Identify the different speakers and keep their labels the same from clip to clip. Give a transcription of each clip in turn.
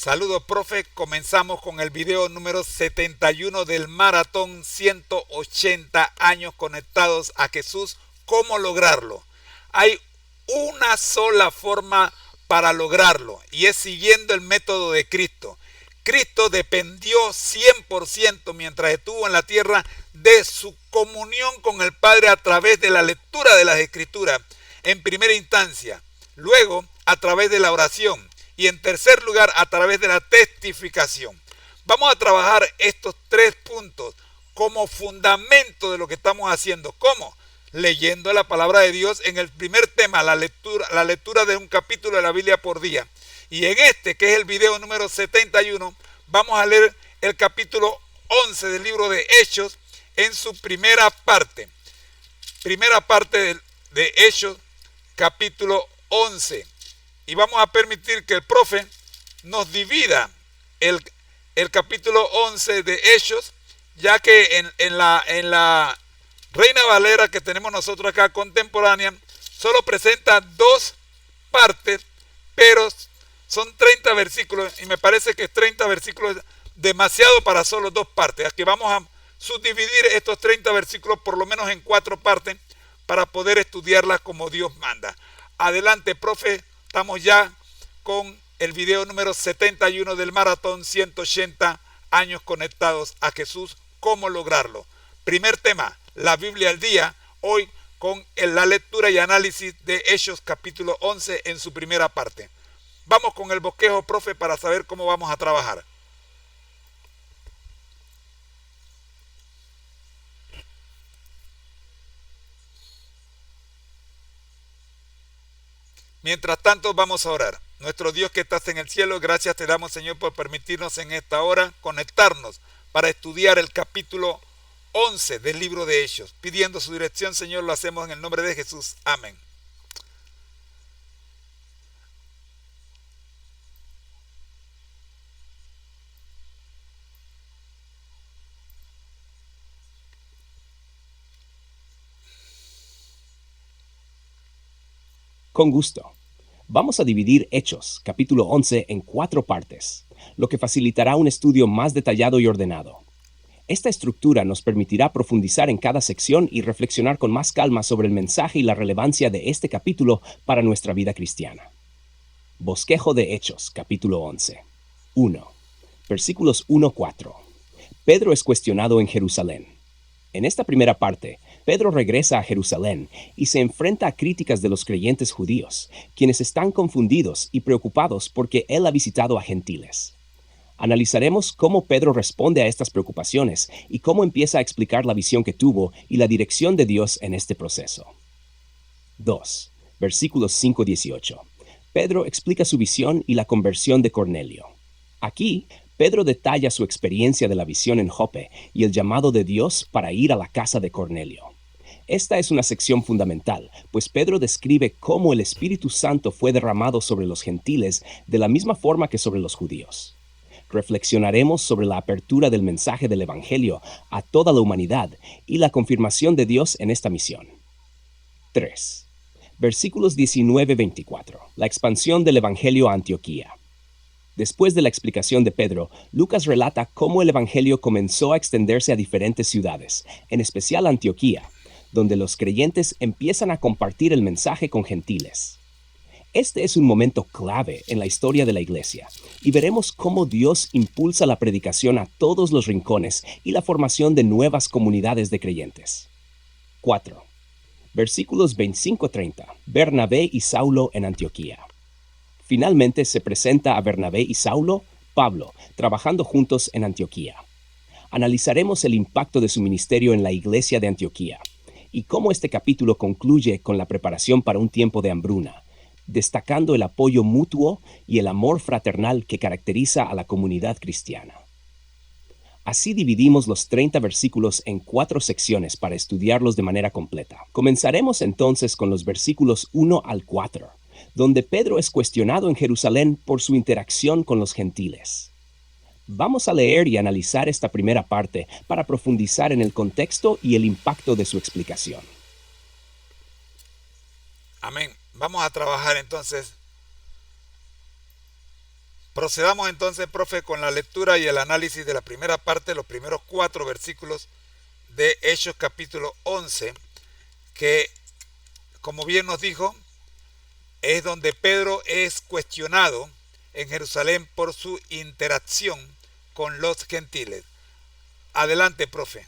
Speaker 1: Saludos, profe. Comenzamos con el video número 71 del maratón 180 años conectados a Jesús. ¿Cómo lograrlo? Hay una sola forma para lograrlo y es siguiendo el método de Cristo. Cristo dependió 100% mientras estuvo en la tierra de su comunión con el Padre a través de la lectura de las Escrituras en primera instancia, luego a través de la oración y en tercer lugar a través de la testificación. Vamos a trabajar estos tres puntos como fundamento de lo que estamos haciendo. ¿Cómo? Leyendo la palabra de Dios en el primer tema, la lectura de un capítulo de la Biblia por día. Y en este, que es el video número 71, vamos a leer el capítulo 11 del libro de Hechos en su primera parte. Primera parte de Hechos, capítulo 11. Y vamos a permitir que el profe nos divida el capítulo 11 de Hechos, ya que en la Reina Valera que tenemos nosotros acá contemporánea, solo presenta dos partes, pero son 30 versículos y me parece que 30 versículos es demasiado para solo dos partes. Aquí vamos a subdividir estos 30 versículos por lo menos en 4 partes para poder estudiarlas como Dios manda. Adelante, profe, estamos ya con el video número 71 del maratón 180 años conectados a Jesús. ¿Cómo lograrlo? Primer tema, la Biblia al día, hoy con la lectura y análisis de Hechos capítulo 11 en su primera parte. Vamos con el bosquejo, profe, para saber cómo vamos a trabajar. Mientras tanto, vamos a orar. Nuestro Dios que estás en el cielo, gracias te damos, Señor, por permitirnos en esta hora conectarnos para estudiar el capítulo 11 del libro de Hechos. Pidiendo su dirección, Señor, lo hacemos en el nombre de Jesús. Amén.
Speaker 2: Con gusto. Vamos a dividir Hechos, capítulo 11, en 4 partes, lo que facilitará un estudio más detallado y ordenado. Esta estructura nos permitirá profundizar en cada sección y reflexionar con más calma sobre el mensaje y la relevancia de este capítulo para nuestra vida cristiana. Bosquejo de Hechos, capítulo 11. 1. Versículos 1-4. Pedro es cuestionado en Jerusalén. En esta primera parte, Pedro regresa a Jerusalén y se enfrenta a críticas de los creyentes judíos, quienes están confundidos y preocupados porque él ha visitado a gentiles. Analizaremos cómo Pedro responde a estas preocupaciones y cómo empieza a explicar la visión que tuvo y la dirección de Dios en este proceso. 2. Versículos 5-18. Pedro explica su visión y la conversión de Cornelio. Aquí, Pedro detalla su experiencia de la visión en Jope y el llamado de Dios para ir a la casa de Cornelio. Esta es una sección fundamental, pues Pedro describe cómo el Espíritu Santo fue derramado sobre los gentiles de la misma forma que sobre los judíos. Reflexionaremos sobre la apertura del mensaje del Evangelio a toda la humanidad y la confirmación de Dios en esta misión. 3. Versículos 19-24. La expansión del Evangelio a Antioquía. Después de la explicación de Pedro, Lucas relata cómo el Evangelio comenzó a extenderse a diferentes ciudades, en especial Antioquía, donde los creyentes empiezan a compartir el mensaje con gentiles. Este es un momento clave en la historia de la Iglesia, y veremos cómo Dios impulsa la predicación a todos los rincones y la formación de nuevas comunidades de creyentes. 4. Versículos 25-30. Bernabé y Saulo en Antioquía. Finalmente se presenta a Bernabé y Saulo, Pablo, trabajando juntos en Antioquía. Analizaremos el impacto de su ministerio en la iglesia de Antioquía y cómo este capítulo concluye con la preparación para un tiempo de hambruna, destacando el apoyo mutuo y el amor fraternal que caracteriza a la comunidad cristiana. Así dividimos los 30 versículos en 4 secciones para estudiarlos de manera completa. Comenzaremos entonces con los versículos 1-4. Donde Pedro es cuestionado en Jerusalén por su interacción con los gentiles. Vamos a leer y analizar esta primera parte para profundizar en el contexto y el impacto de su explicación.
Speaker 1: Amén. Vamos a trabajar entonces Procedamos entonces, profe, con la lectura y el análisis de la primera parte, los primeros 4 versículos de Hechos capítulo 11, que, como bien nos dijo, es donde Pedro es cuestionado en Jerusalén por su interacción con los gentiles. Adelante, profe.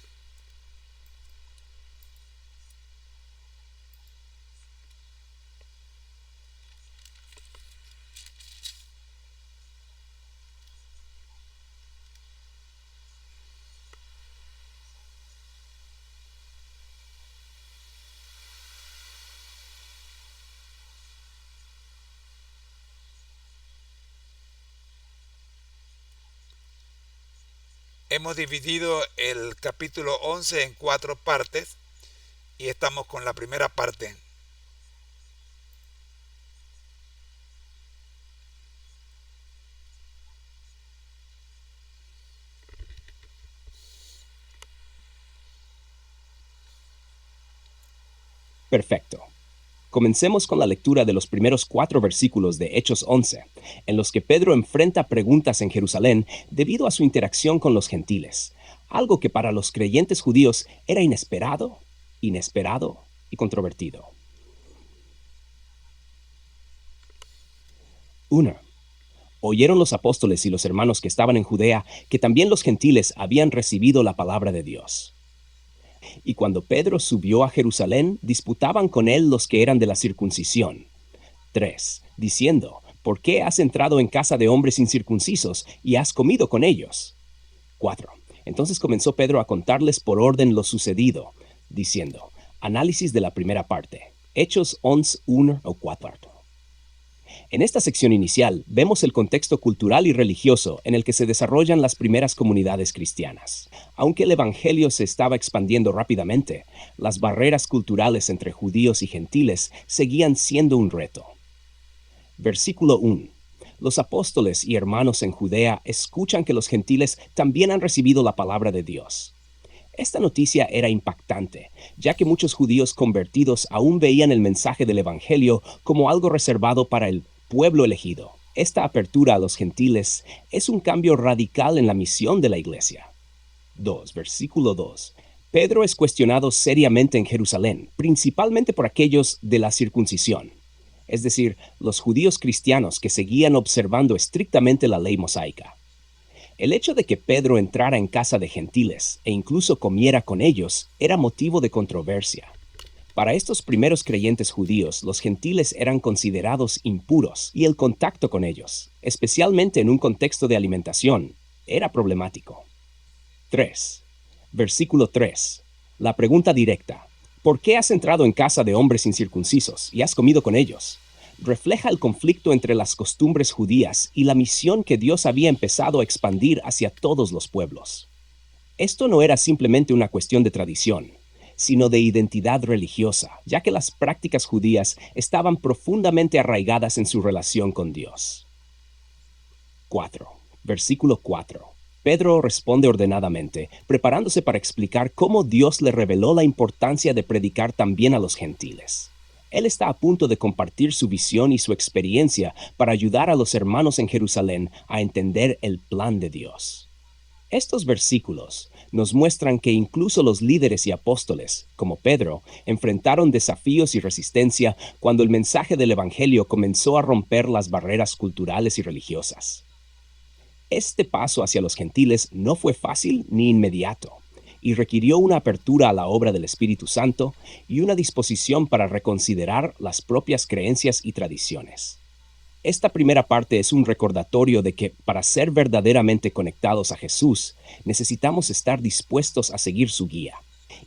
Speaker 1: Hemos dividido el capítulo 11 en 4 partes y estamos con la primera parte.
Speaker 2: Perfecto. Comencemos con la lectura de los primeros 4 versículos de Hechos 11, en los que Pedro enfrenta preguntas en Jerusalén debido a su interacción con los gentiles, algo que para los creyentes judíos era inesperado y controvertido. 1. Oyeron los apóstoles y los hermanos que estaban en Judea que también los gentiles habían recibido la palabra de Dios. Y cuando Pedro subió a Jerusalén, disputaban con él los que eran de la circuncisión. 3. Diciendo, ¿por qué has entrado en casa de hombres incircuncisos y has comido con ellos? 4. Entonces comenzó Pedro a contarles por orden lo sucedido, diciendo, análisis de la primera parte, Hechos 11, 1 o 4. En esta sección inicial vemos el contexto cultural y religioso en el que se desarrollan las primeras comunidades cristianas. Aunque el Evangelio se estaba expandiendo rápidamente, las barreras culturales entre judíos y gentiles seguían siendo un reto. Versículo 1. Los apóstoles y hermanos en Judea escuchan que los gentiles también han recibido la palabra de Dios. Esta noticia era impactante, ya que muchos judíos convertidos aún veían el mensaje del Evangelio como algo reservado para el pueblo elegido. Esta apertura a los gentiles es un cambio radical en la misión de la iglesia. 2. Versículo 2. Pedro es cuestionado seriamente en Jerusalén, principalmente por aquellos de la circuncisión, es decir, los judíos cristianos que seguían observando estrictamente la ley mosaica. El hecho de que Pedro entrara en casa de gentiles e incluso comiera con ellos era motivo de controversia. Para estos primeros creyentes judíos, los gentiles eran considerados impuros y el contacto con ellos, especialmente en un contexto de alimentación, era problemático. 3. Versículo 3. La pregunta directa, ¿por qué has entrado en casa de hombres incircuncisos y has comido con ellos? Refleja el conflicto entre las costumbres judías y la misión que Dios había empezado a expandir hacia todos los pueblos. Esto no era simplemente una cuestión de tradición, sino de identidad religiosa, ya que las prácticas judías estaban profundamente arraigadas en su relación con Dios. 4. Versículo 4. Pedro responde ordenadamente, preparándose para explicar cómo Dios le reveló la importancia de predicar también a los gentiles. Él está a punto de compartir su visión y su experiencia para ayudar a los hermanos en Jerusalén a entender el plan de Dios. Estos versículos nos muestran que incluso los líderes y apóstoles, como Pedro, enfrentaron desafíos y resistencia cuando el mensaje del Evangelio comenzó a romper las barreras culturales y religiosas. Este paso hacia los gentiles no fue fácil ni inmediato, y requirió una apertura a la obra del Espíritu Santo y una disposición para reconsiderar las propias creencias y tradiciones. Esta primera parte es un recordatorio de que para ser verdaderamente conectados a Jesús, necesitamos estar dispuestos a seguir su guía,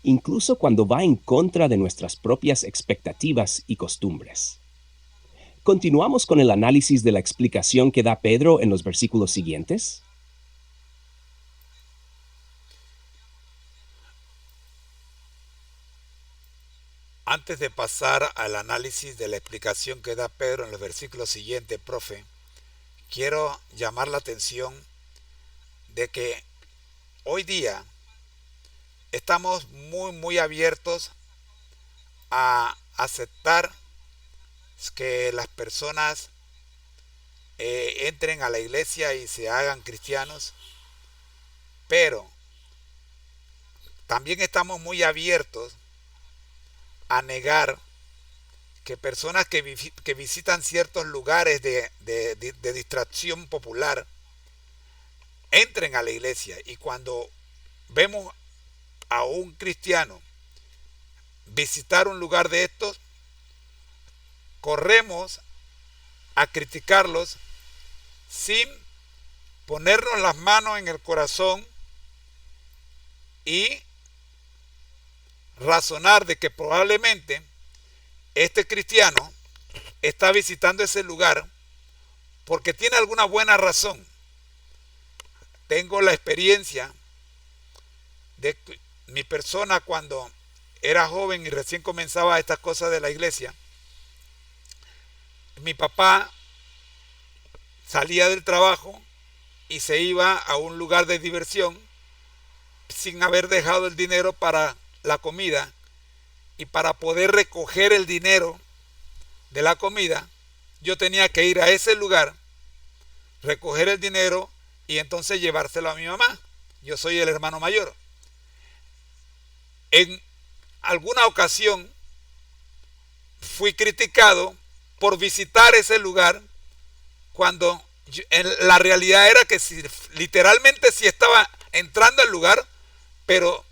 Speaker 2: incluso cuando va en contra de nuestras propias expectativas y costumbres. Continuamos con el análisis de la explicación que da Pedro en los versículos siguientes.
Speaker 1: Antes de pasar al análisis de la explicación que da Pedro en los versículos siguientes, profe, quiero llamar la atención de que hoy día estamos muy abiertos a aceptar que las personas entren a la iglesia y se hagan cristianos, pero también estamos muy abiertos a negar que personas que visitan ciertos lugares de distracción popular entren a la iglesia, y cuando vemos a un cristiano visitar un lugar de estos, corremos a criticarlos sin ponernos las manos en el corazón y razonar de que probablemente este cristiano está visitando ese lugar porque tiene alguna buena razón. Tengo la experiencia de mi persona cuando era joven y recién comenzaba estas cosas de la iglesia. Mi papá salía del trabajo y se iba a un lugar de diversión sin haber dejado el dinero para la comida, y para poder recoger el dinero de la comida yo tenía que ir a ese lugar, recoger el dinero y entonces llevárselo a mi mamá. Yo soy el hermano mayor. En alguna ocasión fui criticado por visitar ese lugar cuando la realidad era que literalmente sí estaba entrando al lugar, pero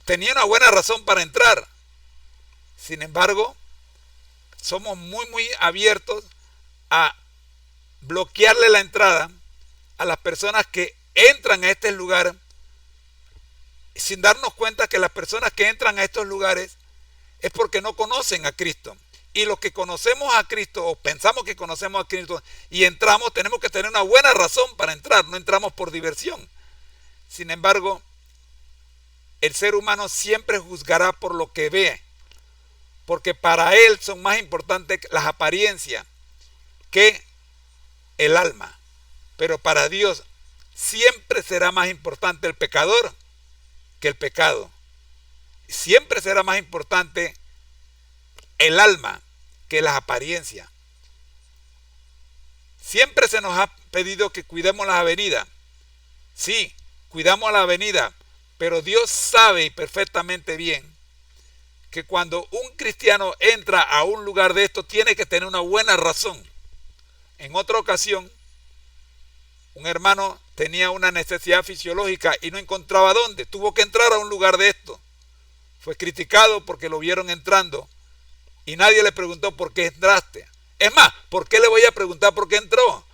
Speaker 1: tenía una buena razón para entrar. Sin embargo, somos muy abiertos a bloquearle la entrada a las personas que entran a este lugar, sin darnos cuenta que las personas que entran a estos lugares es porque no conocen a Cristo. Y los que conocemos a Cristo, o pensamos que conocemos a Cristo, y entramos, tenemos que tener una buena razón para entrar, no entramos por diversión. Sin embargo, el ser humano siempre juzgará por lo que ve, porque para él son más importantes las apariencias que el alma. Pero para Dios siempre será más importante el pecador que el pecado. Siempre será más importante el alma que las apariencias. Siempre se nos ha pedido que cuidemos las avenidas. Sí, cuidamos la avenida, pero Dios sabe perfectamente bien que cuando un cristiano entra a un lugar de esto tiene que tener una buena razón. En otra ocasión, un hermano tenía una necesidad fisiológica y no encontraba dónde. Tuvo que entrar a un lugar de esto. Fue criticado porque lo vieron entrando y nadie le preguntó por qué entraste. Es más, ¿por qué le voy a preguntar por qué entró?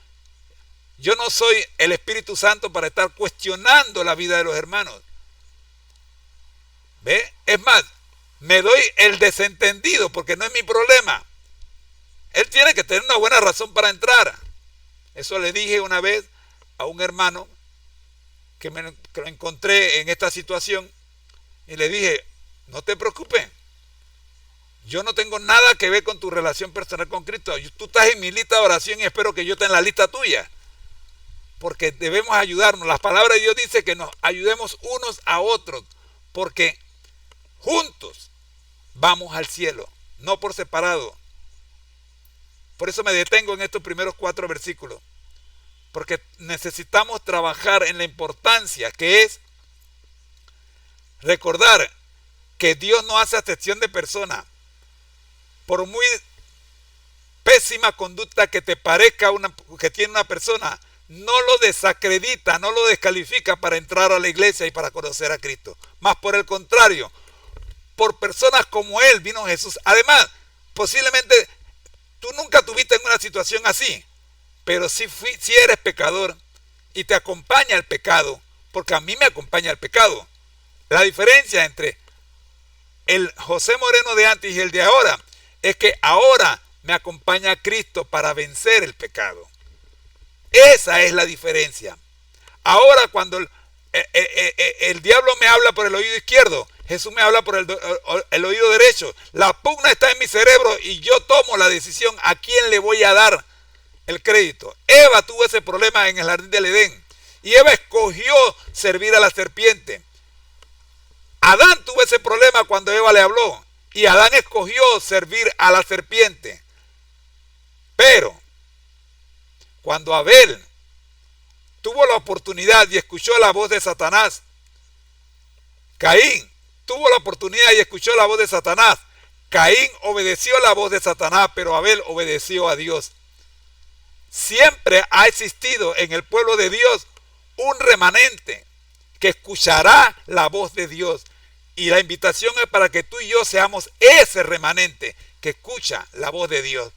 Speaker 1: Yo no soy el Espíritu Santo para estar cuestionando la vida de los hermanos. ¿Ve? Es más, me doy el desentendido porque no es mi problema. Él tiene que tener una buena razón para entrar. Eso le dije una vez a un hermano que lo encontré en esta situación y le dije, no te preocupes, yo no tengo nada que ver con tu relación personal con Cristo. Tú estás en mi lista de oración y espero que yo esté en la lista tuya, porque debemos ayudarnos. La palabra de Dios dice que nos ayudemos unos a otros, porque juntos vamos al cielo, no por separado. Por eso me detengo en estos primeros 4 versículos, porque necesitamos trabajar en la importancia que es recordar que Dios no hace acepción de personas. Por muy pésima conducta que te parezca que tiene una persona, no lo desacredita, no lo descalifica para entrar a la iglesia y para conocer a Cristo. Más por el contrario, por personas como él vino Jesús. Además, posiblemente tú nunca tuviste en una situación así, pero si eres pecador y te acompaña el pecado, porque a mí me acompaña el pecado. La diferencia entre el José Moreno de antes y el de ahora es que ahora me acompaña Cristo para vencer el pecado. Esa es la diferencia. Ahora cuando el diablo me habla por el oído izquierdo, Jesús me habla por el oído derecho. La pugna está en mi cerebro y yo tomo la decisión a quién le voy a dar el crédito. Eva tuvo ese problema en el jardín del Edén y Eva escogió servir a la serpiente. Adán tuvo ese problema cuando Eva le habló y Adán escogió servir a la serpiente. Pero Cuando Abel tuvo la oportunidad y escuchó la voz de Satanás, Caín tuvo la oportunidad y escuchó la voz de Satanás. Caín obedeció la voz de Satanás, pero Abel obedeció a Dios. Siempre ha existido en el pueblo de Dios un remanente que escuchará la voz de Dios. Y la invitación es para que tú y yo seamos ese remanente que escucha la voz de Dios.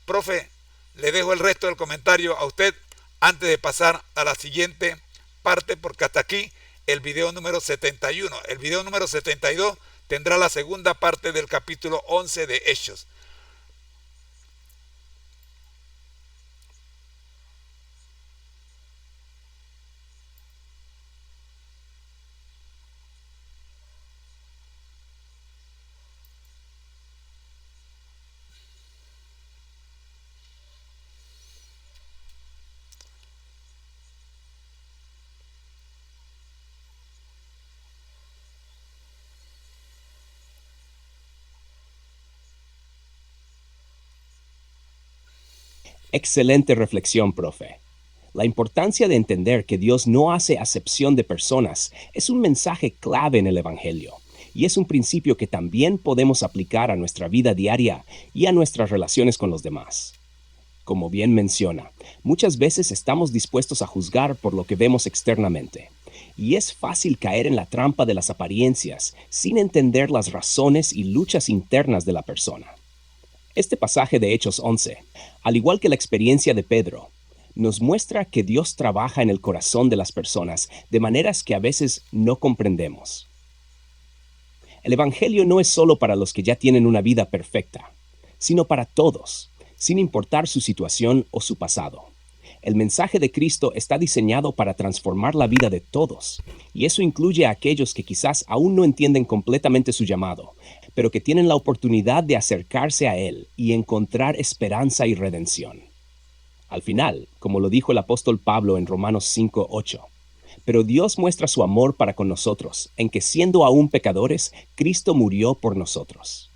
Speaker 1: Profe, le dejo el resto del comentario a usted antes de pasar a la siguiente parte, porque hasta aquí el video número 71. El video número 72 tendrá la segunda parte del capítulo 11 de Hechos.
Speaker 2: Excelente reflexión, profe. La importancia de entender que Dios no hace acepción de personas es un mensaje clave en el Evangelio, y es un principio que también podemos aplicar a nuestra vida diaria y a nuestras relaciones con los demás. Como bien menciona, muchas veces estamos dispuestos a juzgar por lo que vemos externamente, y es fácil caer en la trampa de las apariencias sin entender las razones y luchas internas de la persona. Este pasaje de Hechos 11, al igual que la experiencia de Pedro, nos muestra que Dios trabaja en el corazón de las personas de maneras que a veces no comprendemos. El Evangelio no es solo para los que ya tienen una vida perfecta, sino para todos, sin importar su situación o su pasado. El mensaje de Cristo está diseñado para transformar la vida de todos, y eso incluye a aquellos que quizás aún no entienden completamente su llamado, pero que tienen la oportunidad de acercarse a Él y encontrar esperanza y redención. Al final, como lo dijo el apóstol Pablo en Romanos 5:8, pero Dios muestra su amor para con nosotros, en que siendo aún pecadores, Cristo murió por nosotros.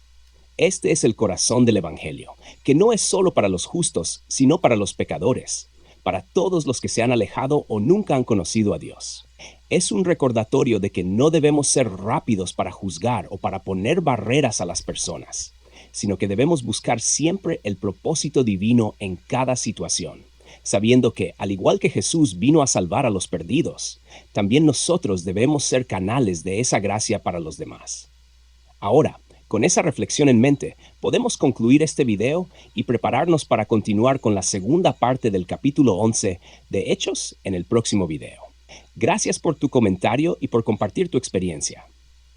Speaker 2: Este es el corazón del Evangelio, que no es solo para los justos, sino para los pecadores, para todos los que se han alejado o nunca han conocido a Dios. Es un recordatorio de que no debemos ser rápidos para juzgar o para poner barreras a las personas, sino que debemos buscar siempre el propósito divino en cada situación, sabiendo que, al igual que Jesús vino a salvar a los perdidos, también nosotros debemos ser canales de esa gracia para los demás. Ahora, con esa reflexión en mente, podemos concluir este video y prepararnos para continuar con la segunda parte del capítulo 11 de Hechos en el próximo video. Gracias por tu comentario y por compartir tu experiencia.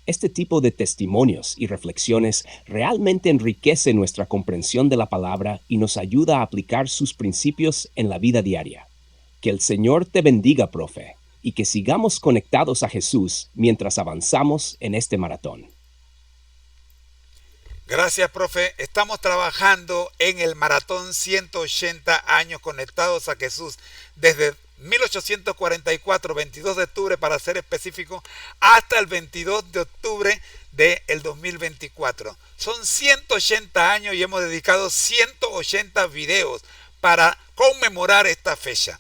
Speaker 2: Este tipo de testimonios y reflexiones realmente enriquece nuestra comprensión de la palabra y nos ayuda a aplicar sus principios en la vida diaria. Que el Señor te bendiga, profe, y que sigamos conectados a Jesús mientras avanzamos en este maratón.
Speaker 1: Gracias, profe. Estamos trabajando en el maratón 180 años conectados a Jesús desde 1844, 22 de octubre para ser específico, hasta el 22 de octubre del 2024. Son 180 años y hemos dedicado 180 videos para conmemorar esta fecha.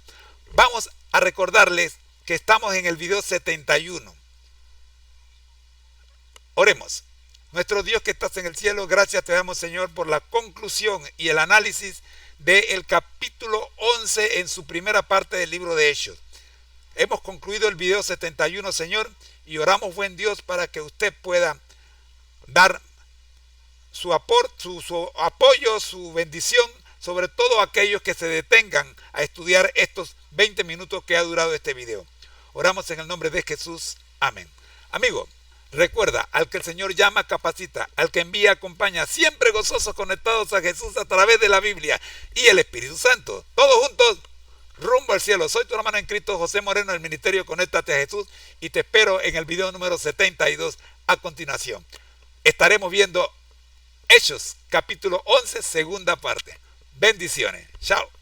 Speaker 1: Vamos a recordarles que estamos en el video 71. Oremos. Nuestro Dios que estás en el cielo, gracias te damos, Señor, por la conclusión y el análisis del capítulo 11 en su primera parte del libro de Hechos. Hemos concluido el video 71, Señor, y oramos, buen Dios, para que usted pueda dar su apoyo, su bendición, sobre todo a aquellos que se detengan a estudiar estos 20 minutos que ha durado este video. Oramos en el nombre de Jesús. Amén. Amigo, recuerda, al que el Señor llama, capacita, al que envía, acompaña, siempre gozosos conectados a Jesús a través de la Biblia y el Espíritu Santo. Todos juntos, rumbo al cielo. Soy tu hermano en Cristo, José Moreno, del Ministerio Conéctate a Jesús, y te espero en el video número 72 a continuación. Estaremos viendo Hechos, capítulo 11, segunda parte. Bendiciones. Chao.